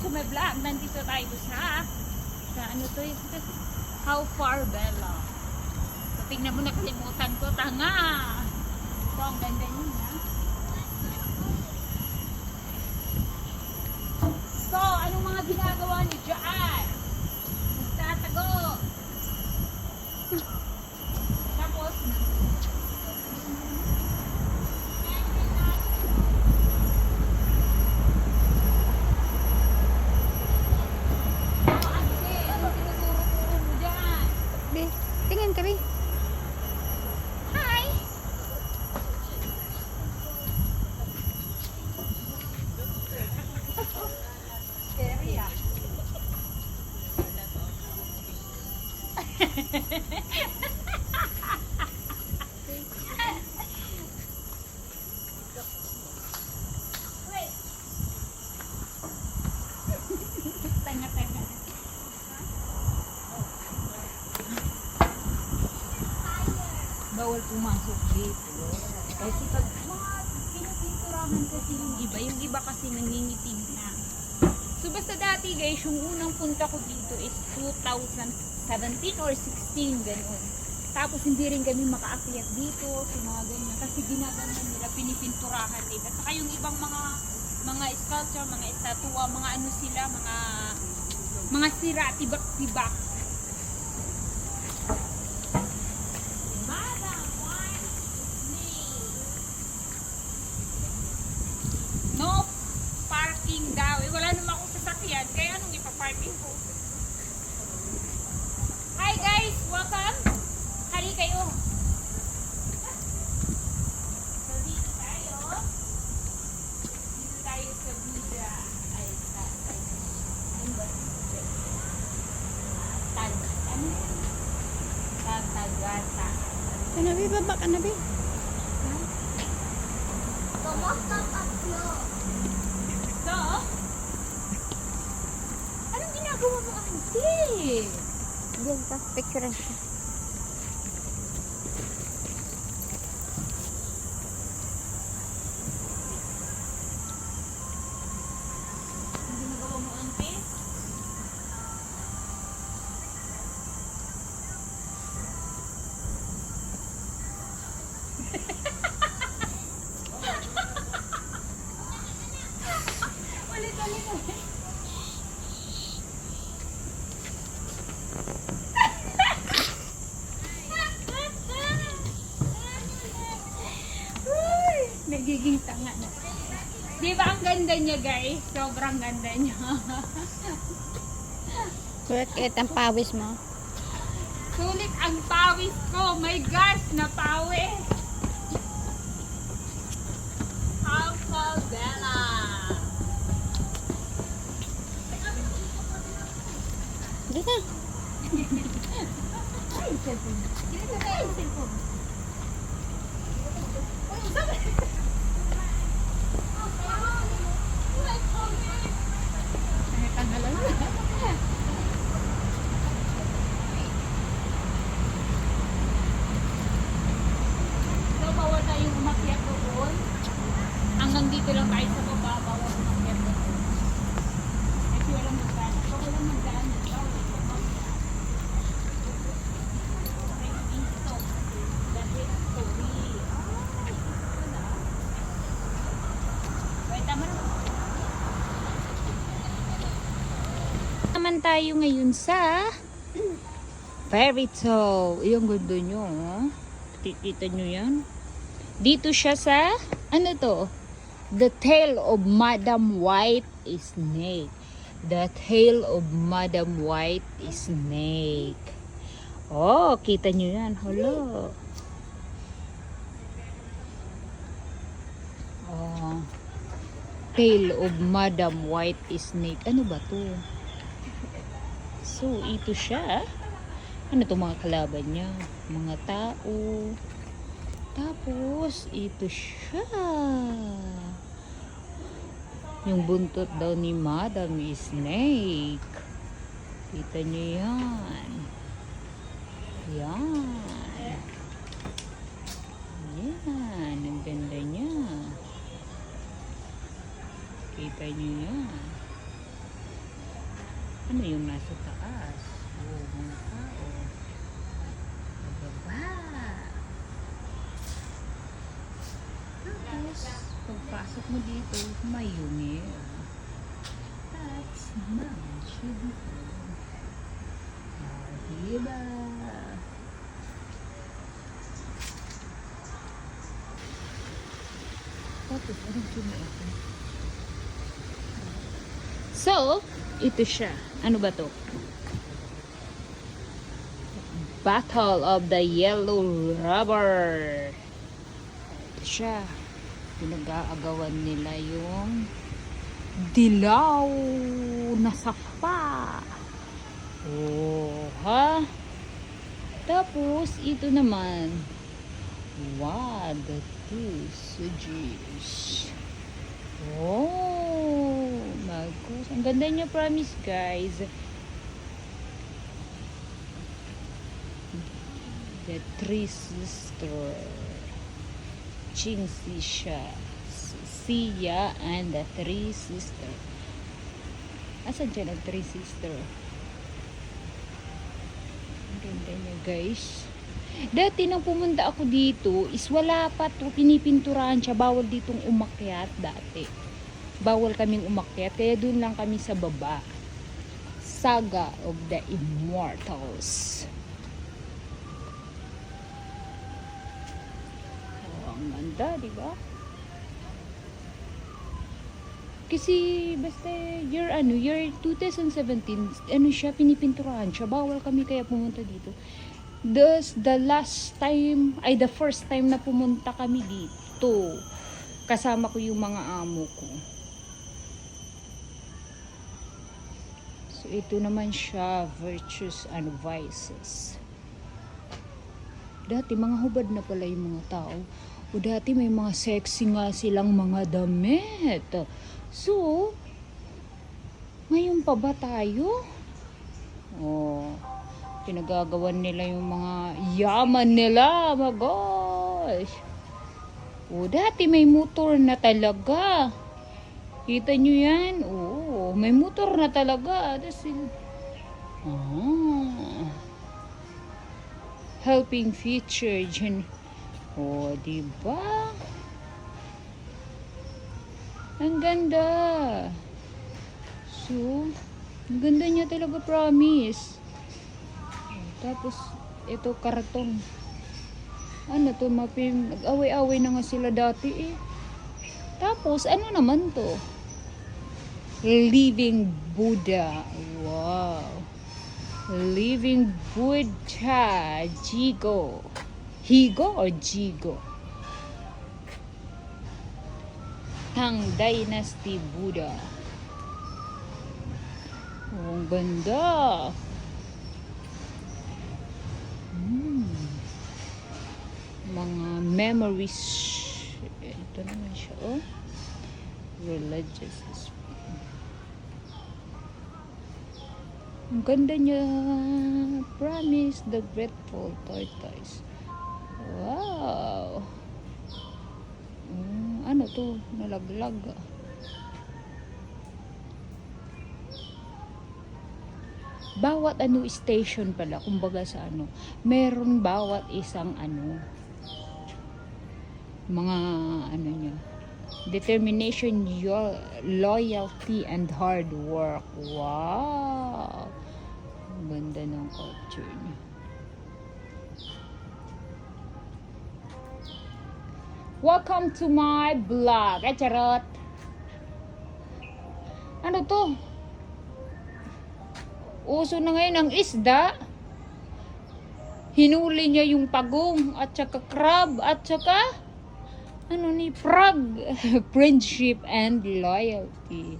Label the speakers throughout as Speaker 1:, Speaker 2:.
Speaker 1: to my vlog. Nandito tayo sa ano to yun? How far Bella. So, tingnan mo, nakalimutan ko. Tanga! So, ang ganda yun, ha? So, anong mga ginagawa ni Jaan? Nagtatago. Tapos,
Speaker 2: tingin kami.
Speaker 1: hi! Scary ah. Wait. Tanga-tanga. Bawal pumasok dito. Kasi pag pinapinturahan kasi yung iba kasi nangingitim na. So basta dati guys, yung unang punta ko dito is 2017 or 16, gano'n. Tapos hindi rin kami makaakyat dito, sa mga ganyan. Kasi ginagawa nila, pinipinturahan nila. Saka yung ibang mga sculpture, mga estatwa, mga ano sila, mga sira, tibak-tibak. No parking daw. Eh, wala naman akong sasakyan. Kaya anong ipaparking ko? Hi guys! Welcome! Hali kayo! So dito tayo. Dito tayo sa Buddha. Ay, ano ba? Tatagata.
Speaker 2: Kanabi, baba kanabi.
Speaker 1: So, anong ginagawa mo, auntie?
Speaker 2: Diyan ka, picture siya.
Speaker 1: Anong ginagawa mo, auntie? Ulit. Uy, nagiging tanga na. Di ba ang ganda niya guys? Sobrang ganda niya.
Speaker 2: Bakit ang pawis mo?
Speaker 1: Sulit ang pawis ko. My gosh, napawis. Alphabella.
Speaker 2: Di na.
Speaker 1: Ay, cellphone. Dito na tayo yung cellphone. Uy, sabi. Tanggalan mo. So, bawal tayong umakyat doon. Hanggang dito lang tayo sa baba. Bawal umakyat doon. Kasi walang magdaan. Pag walang magdaan, bawal umakyat. Naman tayo ngayon sa Fairy Tale. Yung ganda nyo. Oh. Kikita nyo yan. Dito siya sa ano to? The Tale of Madam White Snake. The Tale of Madam White Snake. Oh, kita nyo yan. Hello. Oh. Tale of Madam White Snake. Ano ba to? So, ito siya. Ano to mga kalaban niya? Mga tao. Tapos, ito siya. Yung buntot daw ni Madam Snake. Kita niyo yan. Yan. Yan. Ang ganda niya. Kita niyo yan. Ano yung nasa taas? Oh, mga tao. Bababa. Tapos, pagpasok mo dito, mayumi. That's magic. Diba? Tapos, anong sumuot? So, ito siya. Ano ba to? Battle of the Yellow Rubber. Ito siya. Pinag-aagawan nila yung dilaw na sapa. Oh, ha? Tapos, ito naman. Wow, the two sujis. Oh, bagus. Ang ganda niya, promise, guys. The three sister. Ching Sisha, Siya, and the three sister. Asan dyan ang three sister? Ang ganda niya, guys. Dati nang pumunta ako dito, is wala pa to, pinipinturahan siya. Bawal ditong umakyat dati. Bawal kaming umakyat, kaya dun lang kami sa baba. Saga of the Immortals. Oh, ang ganda, di ba? Kasi basta year 2017, ano siya, pinipinturahan siya. Bawal kami kaya pumunta dito. The first time na pumunta kami dito. Kasama ko yung mga amo ko. So, ito naman siya, virtues and vices. Dati, mga hubad na pala yung mga tao. O dati, may mga sexy nga silang mga damit. So, ngayon pa ba tayo? Oh, pinagagawan nila yung mga yaman nila. Oh my gosh. O, dati may motor na talaga. Kita nyo yan? Oo, may motor na talaga. Helping feature dyan. O, diba? Ang ganda. So, ang ganda niya talaga, promise. Tapos, ito karton. Ano to, nag-away-away na nga sila dati eh. Tapos, ano naman to? Living Buddha. Wow. Living Buddha. Jigo. Higo or Jigo? Tang Dynasty Buddha. Oh, ang ganda. Mga memories. Ito naman siya, oh. Religious. Ang ganda niya. Promise the grateful tortoise. Wow. Ano to? Nalaglag. Bawat station pala, kumbaga sa meron bawat isang mga niya, determination, loyalty, and hard work. Wow! Ang ganda ng culture niya. Welcome to my vlog. Ay, charot! Ano to? Uso na ngayon ang isda. Hinuli niya yung pagong at saka crab at saka frog. Friendship and loyalty.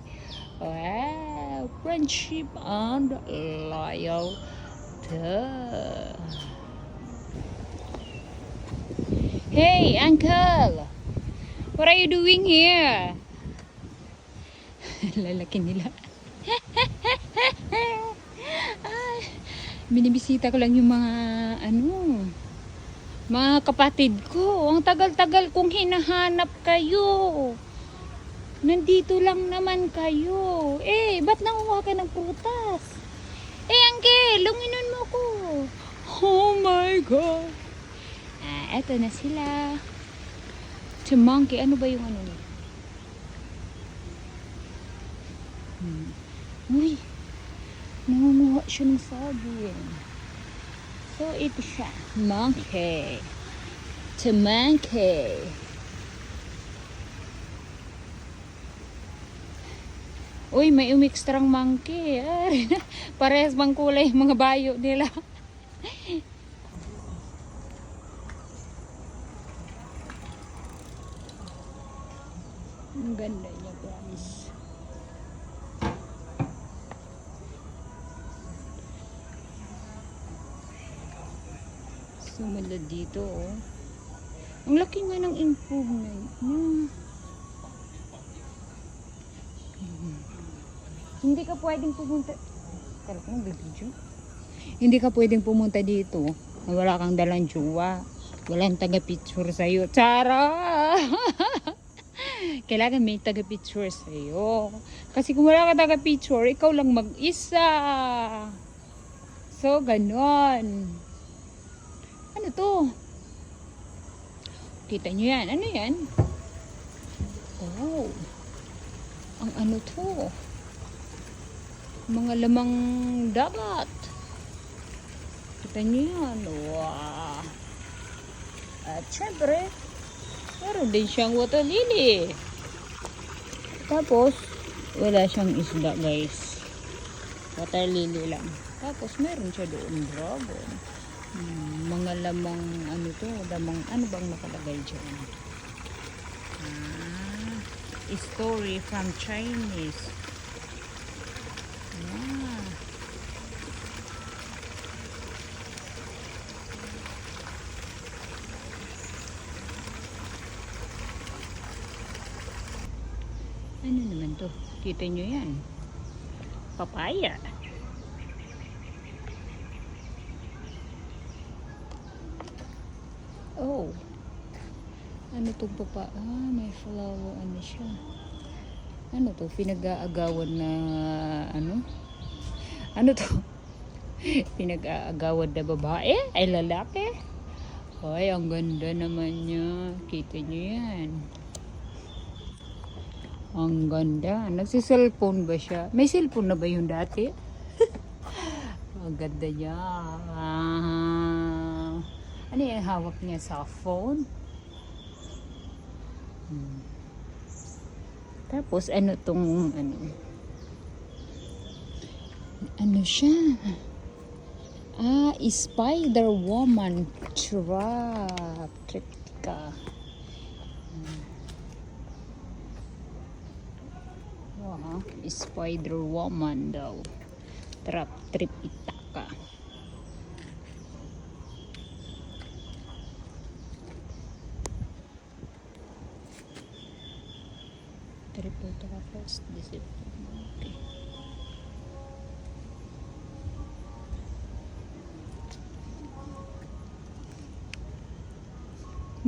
Speaker 1: Wow, friendship and loyalty. Hey, uncle, what are you doing here? Lalaki nila. Ay, binibisita ko lang yung mga mga kapatid ko. Ang tagal-tagal kong hinahanap kayo. Nandito lang naman kayo. Eh, ba't nanguha ka ng prutas? Angel, lunginon mo ko. Oh my God. Eto na sila. To monkey, ano ba yung ano niya? Uy, nangunguha siya ng saging. So, ito siya. Monkey. To monkey. Uy, may umixtrang monkey. Parehas bang kulay yung mga bayo nila. Ang ganda niya, guys. Sumunod dito, oh. Ang laki nga ng improvement niya. Hindi ka pwedeng pumunta. Tara ko video. Hindi ka pwedeng pumunta dito na wala kang dalang jowa. Walang taga-picture sa'yo. Chara! Kailangan may taga-picture sa'yo. Kasi kung wala ka taga-picture, ikaw lang mag-isa. So, ganon. Ano to? Kita nyo yan. Ano yan? Oh. Ang ano to? Mga lamang dagat. Kita nyo yan. Wow. At syempre, meron din siyang water lily. Tapos, wala siyang isda, guys. Water lily lang. Tapos, meron siya doon dragon. Mga lamang, ano to, lamang, ano bang nakalagay dyan? Story from Chinese. Ano naman to? Kita nyo yan. Papaya. Oh. Ano to papa? May flower. Ano siya? Ano to? Pinag-aagawan na ano? Ano to? Pinag-aagawan na babae? Ay lalaki? Ay, ang ganda naman niya. Kita nyo yan. Ang ganda. Nagsiselfone ba siya? May cellphone na ba yung dati? Ang ganda niya. Ano yung hawak niya sa phone? Tapos ano tong ano? Ano siya? Spider Woman Trap. Triptica. Spider Woman daw. Tripitaka. Tripitaka first discipline. Okay.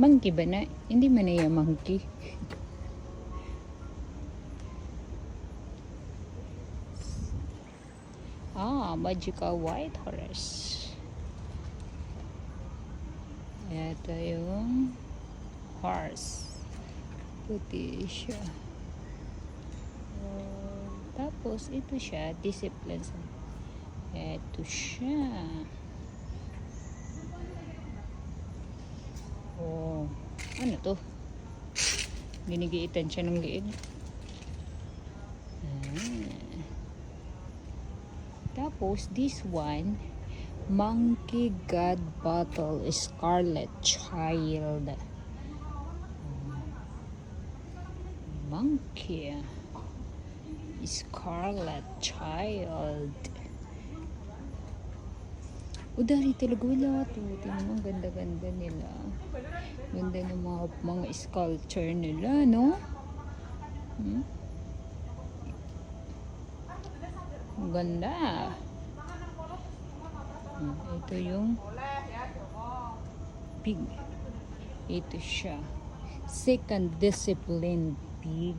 Speaker 1: Monkey ba na? Hindi man na yung monkey. Magical white horse. Ito yung horse. Puti siya. Tapos ito siya, discipline. Ito siya. Oh, ano to? Ginigiitan siya ng liig. Tapos, this one, Monkey God Bottle Scarlet Child. Monkey Scarlet Child. Dari talaga wala to. Tingnan mo, ganda-ganda nila. Ganda ng mga sculpture nila, no? Ganda. Ito yung pig. Ito siya. Second discipline pig.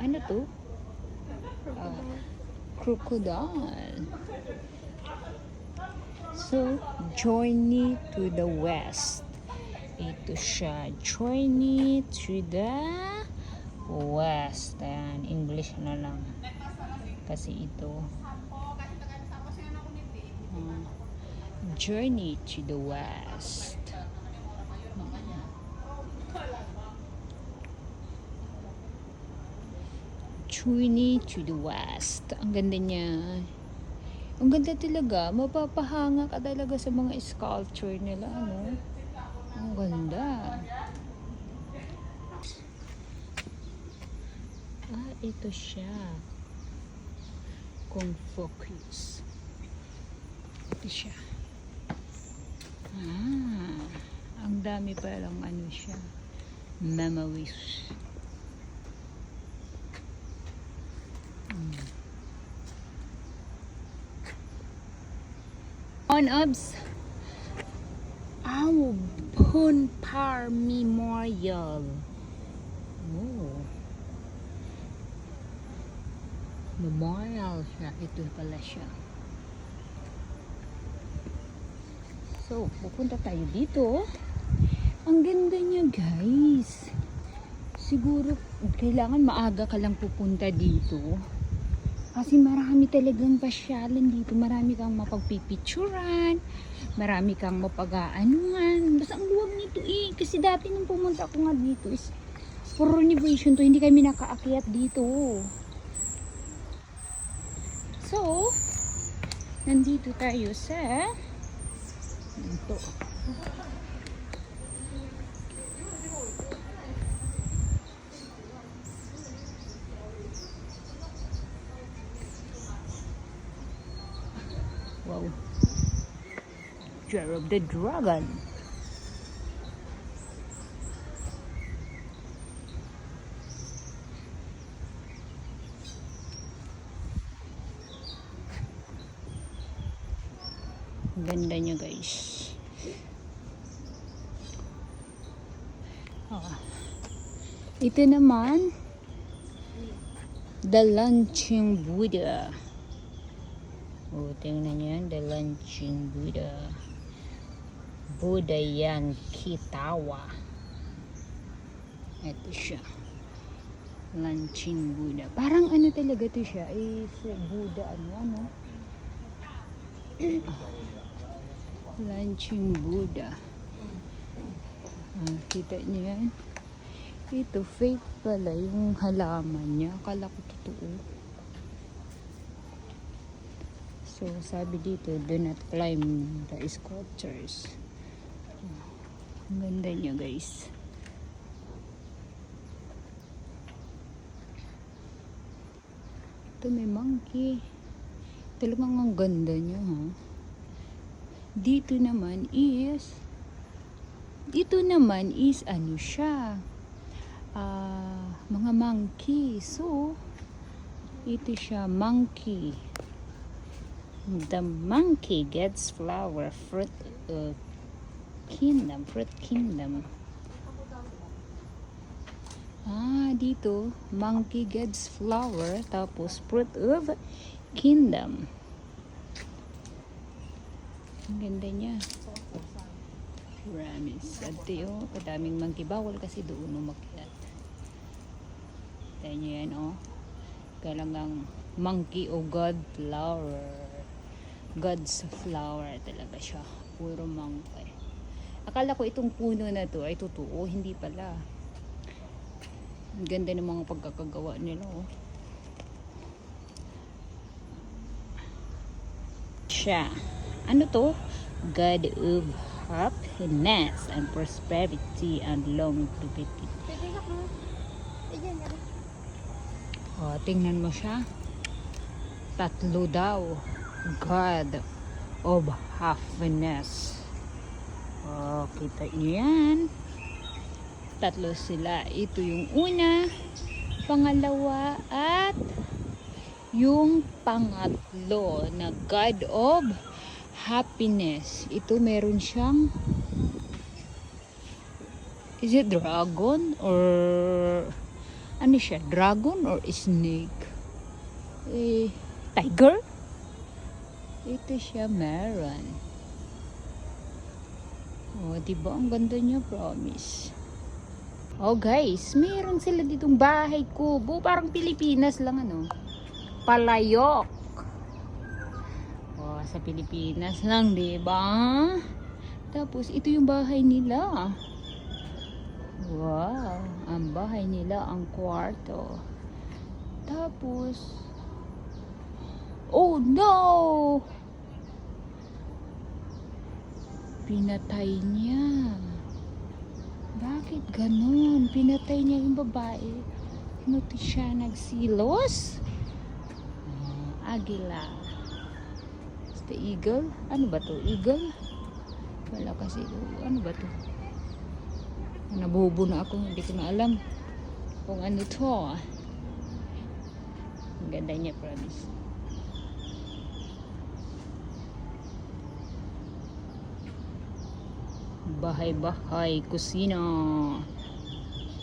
Speaker 1: Ano to? Crocodile. So, journey to the west. Ito siya. Journey to the west. Ayan, English na lang. Kasi ito. Journey to the west. Journey to the west. Ang ganda niya. Ang ganda talaga. Mapapahanga ka talaga sa mga sculpture nila, ano? Ang ganda. Ito siya. Kung focus. Ito siya. Ang dami palang ano siya. Memories. On Obs. Punpar Memorial. Memorial siya. Ito pala siya. So, pupunta tayo dito. Ang ganda niya, guys. Siguro, kailangan maaga ka lang pupunta dito. Kasi marami talagang pasyalan dito. Marami kang mapagpipicturan. Marami kang mapag-aanuhan. Basta ang luwag nito eh. Kasi dati nung pumunta ako nga dito is for renovation to. Hindi kami nakaakyat dito. So, nandito tayo sa ito. Wow. Year of the Dragon. Ganda niya, guys. Ito naman, the Launching Buddha. Tingnan niyo yan, the Launching Buddha. Budayan Kitawa. Ito siya. Launching Buddha. Parang ano talaga to siya, is Buddha ano. Launching Buddha. Kita niyo yan? Ito, fake pala yung halaman niya. Akala ko totoo. So, sabi dito, do not climb the sculptures. Ang ganda niya, guys. Ito, may monkey. Talagang ang ganda niya, ha? Dito naman is ano siya, mga monkey. So, ito siya, monkey. The monkey gets flower, fruit kingdom. Dito, monkey gets flower, tapos fruit of kingdom. Ang ganda niya. Promise. At yung kadaming monkey, bawal kasi doon umakyat. Tayo nyo yan, oh. Kailangang monkey o god flower. God's flower talaga siya. Puro monkey. Akala ko itong puno na to ay totoo. Hindi pala. Ang ganda ng mga pagkakagawa nila, oh. Siya. Ano to? God of happiness and prosperity and longevity. Tingnan mo siya. Tatlo daw. God of happiness. Kita niyo yan. Tatlo sila. Ito yung una, pangalawa, at yung pangatlo na God of happiness. Ito meron siyang, is it dragon or Ano siya? Dragon or snake? Tiger? Ito siya, meron. Oh, diba? Ang ganda niya, promise. Oh, guys, meron sila ditong bahay kubo. Parang Pilipinas lang, ano? Palayok. Oh, sa Pilipinas lang, diba? Tapos, ito yung bahay nila. Wow, ang bahay nila, ang kwarto. Tapos, oh no! Pinatay niya. Bakit ganun? Pinatay niya yung babae. Ano to siya? Nagsilos? Agila. Is the eagle? Ano ba to? Eagle? Wala kasi. Ano ba to? Nabubo na ako. Hindi ko na alam kung ano to. Ang ganda niya, promise. Bahay-bahay, kusina.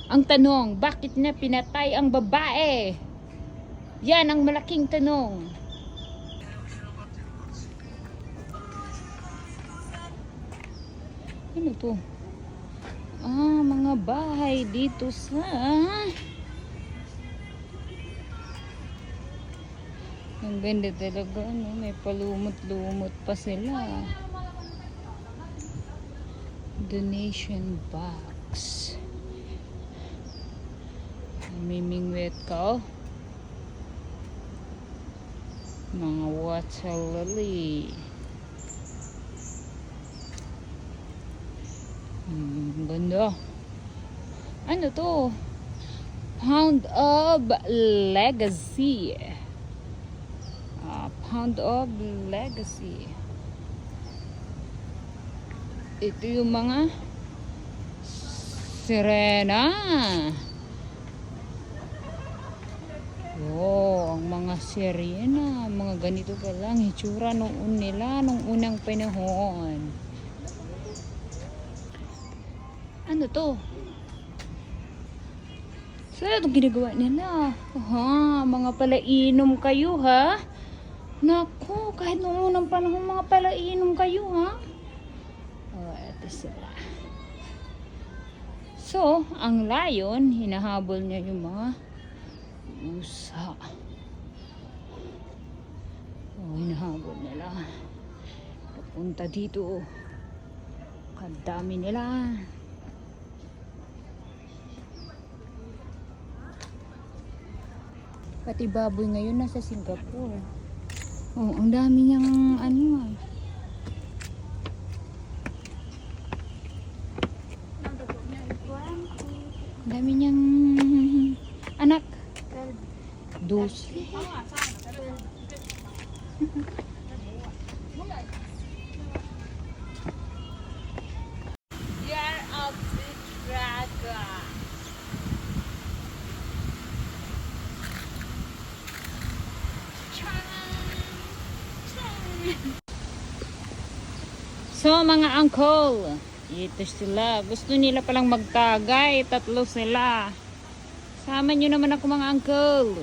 Speaker 1: Ang tanong, bakit na pinatay ang babae? Yan ang malaking tanong. Ano to? Mga bahay dito sa ang ganda talaga, no? May palumot-lumot pa sila. Donation box. Mimingwet ka. Mga water lily. Ganda. Ano to? Pound of Legacy. Pound of Legacy. Ito yung mga sirena. Oh, ang mga sirena. Mga ganito pa lang itsura noon nila nung unang panahon. Ano to? Saan itong ginagawa nila? Mga palainom kayo, ha? Naku, kahit noong unang panahon, mga palainom kayo, ha? Oh, eto sila. So, ang lion, hinahabol niya yung mga usa. Oh, hinahabol nila. Papunta dito. Kadami nila. Pati baboy ngayon nasa Singapore. Oh, ang dami niyang ano. Ang dami niyang anak. Dos. Year of the Dragon. So mga uncle, ito sila. Gusto nila palang magtagay. 3 sila. Sama nyo naman ako mga uncle.